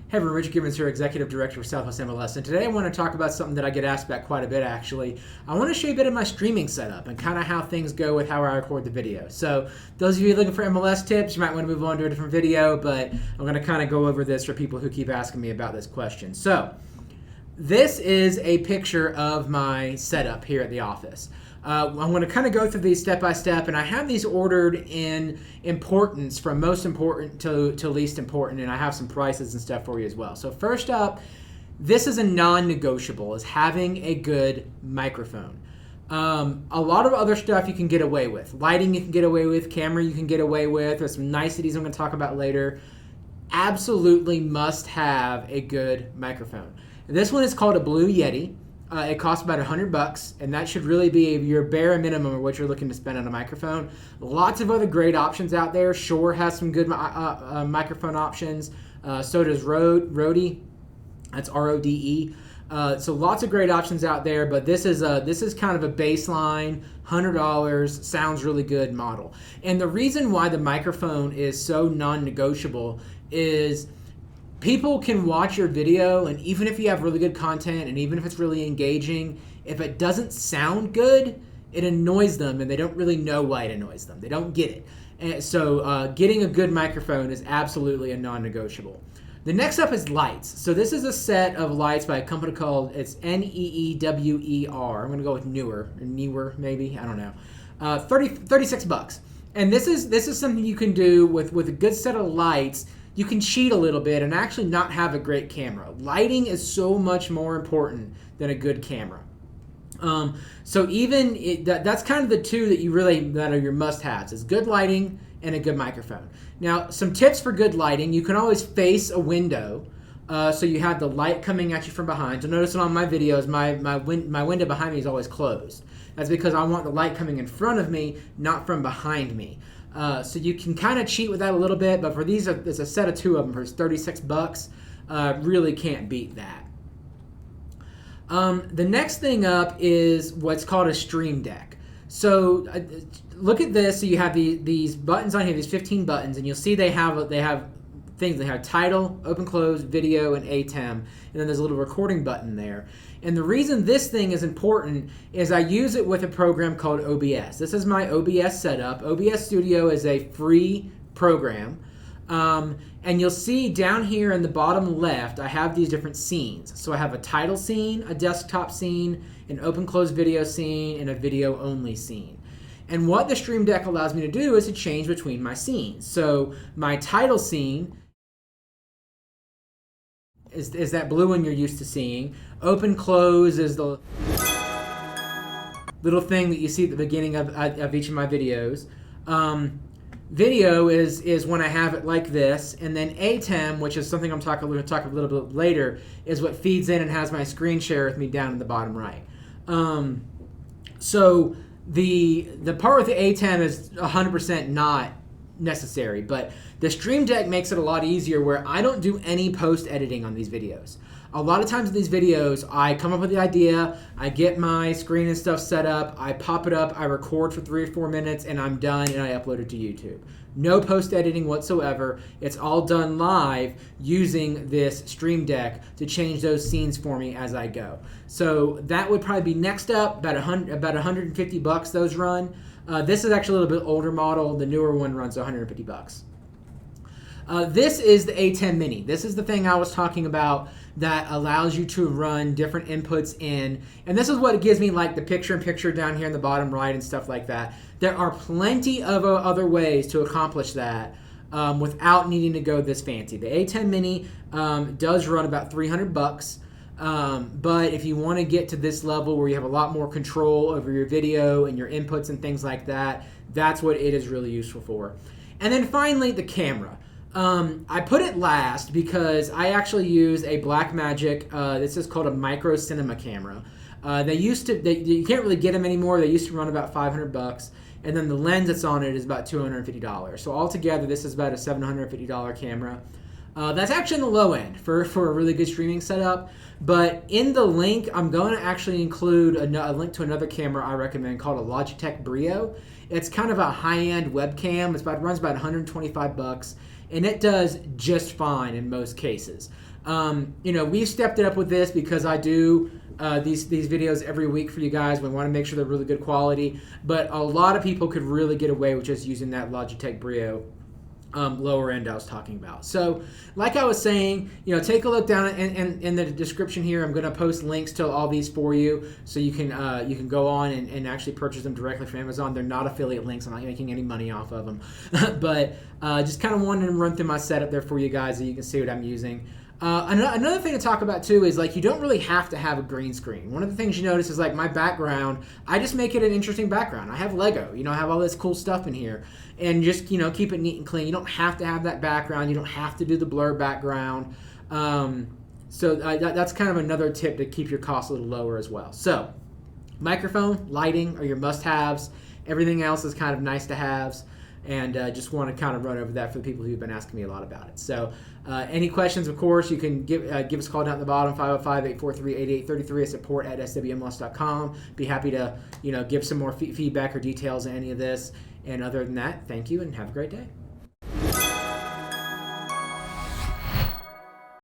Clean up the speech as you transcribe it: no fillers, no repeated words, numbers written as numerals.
Hey everyone, Richard Gibbons here, Executive Director for SWMLS, and today I want to talk about something that I get asked about quite a bit actually. I want to show you a bit of my streaming setup and kind of how things go with how I record the video. So those of you looking for MLS tips, you might want to move on to a different video, but I'm going to kind of go over this for people who keep asking me about this question. So this is a picture of my setup here at the office. I'm going to kind of go through these step by step, and I have these ordered in importance from most important to least important, and I have some prices and stuff for you as well. So first up, this is a non-negotiable, is having a good microphone. A lot of other stuff you can get away with. Lighting you can get away with, camera you can get away with, there's some niceties I'm going to talk about later. Absolutely must have a good microphone. This one is called a Blue Yeti. It costs about $100, and that should really be your bare minimum of what you're looking to spend on a microphone. Lots of other great options out there. Shure has some good microphone options. So does Rode. That's R-O-D-E. So lots of great options out there, but this is kind of a baseline, $100, sounds really good model. And the reason why the microphone is so non-negotiable is people can watch your video, and even if you have really good content and even if it's really engaging, if it doesn't sound good, it annoys them, and they don't really know why it annoys them. They don't get it. And so getting a good microphone is absolutely a non-negotiable. The next up is lights. So this is a set of lights by a company called, it's Neewer. I'm going to go with Newer maybe, I don't know. $36. And this is something you can do with a good set of lights. You can cheat a little bit and actually not have a great camera. Lighting is so much more important than a good camera. So even that's kind of the two that are your must-haves, is good lighting and a good microphone. Now, some tips for good lighting: you can always face a window, so you have the light coming at you from behind. So notice on my videos, my window behind me is always closed. That's because I want the light coming in front of me, not from behind me. So you can kind of cheat with that a little bit, but for these, there's a set of two of them for $36. Really can't beat that. The next thing up is what's called a Stream Deck. So look at this. So you have these buttons on here, these 15 buttons, and you'll see they have things. They have title, open, close, video, and A10, and then there's a little recording button there. And the reason this thing is important is I use it with a program called OBS. This is my OBS setup. OBS Studio is a free program. And you'll see down here in the bottom left, I have these different scenes. So I have a title scene, a desktop scene, an open close video scene, and a video only scene. And what the Stream Deck allows me to do is to change between my scenes. So my title scene is that blue one you're used to seeing. Open close is the little thing that you see at the beginning of each of my videos. Video is when I have it like this, and then A10, which is something we're going to talk a little bit later, is what feeds in and has my screen share with me down in the bottom right. So the part with the A10 is 100% not necessary, but the Stream Deck makes it a lot easier where I don't do any post-editing on these videos. A lot of times in these videos, I come up with the idea, I get my screen and stuff set up, I pop it up, I record for 3 or 4 minutes, and I'm done, and I upload it to YouTube. No post-editing whatsoever. It's all done live using this Stream Deck to change those scenes for me as I go. So that would probably be next up, about $150 those run. This is actually a little bit older model. The newer one runs $150. This is the A10 Mini. This is the thing I was talking about that allows you to run different inputs in. And this is what it gives me, like the picture-in-picture down here in the bottom right and stuff like that. There are plenty of other ways to accomplish that without needing to go this fancy. The A10 Mini does run about $300. But if you want to get to this level where you have a lot more control over your video and your inputs and things like that, that's what it is really useful for. And then finally, the camera. I put it last because I actually use a Blackmagic, this is called a Micro Cinema camera. You can't really get them anymore. They used to run about $500, and then the lens that's on it is about $250. So altogether, this is about a $750 camera. That's actually on the low end for a really good streaming setup. But in the link, I'm going to actually include a link to another camera I recommend called a Logitech Brio. It's kind of a high-end webcam. It runs about $125, and it does just fine in most cases. We've stepped it up with this because I do these videos every week for you guys. We want to make sure they're really good quality, but a lot of people could really get away with just using that Logitech Brio lower end I was talking about. So like I was saying, take a look down in the description here. I'm going to post links to all these for you, so you can go on and actually purchase them directly from Amazon. They're not affiliate links. I'm not making any money off of them. But just kind of wanted to run through my setup there for you guys so you can see what I'm using. Another thing to talk about too is you don't really have to have a green screen. One of the things you notice is my background, I just make it an interesting background. I have Lego, I have all this cool stuff in here, and just keep it neat and clean. You don't have to have that background. You don't have to do the blur background. So that's kind of another tip to keep your costs a little lower as well. So microphone, lighting are your must-haves. Everything else is kind of nice to haves. And just want to kind of run over that for the people who've been asking me a lot about it. So any questions, of course, you can give us a call down at the bottom, 505-843-8833 at support@swmls.com. Be happy to give some more feedback or details on any of this. And other than that, thank you and have a great day.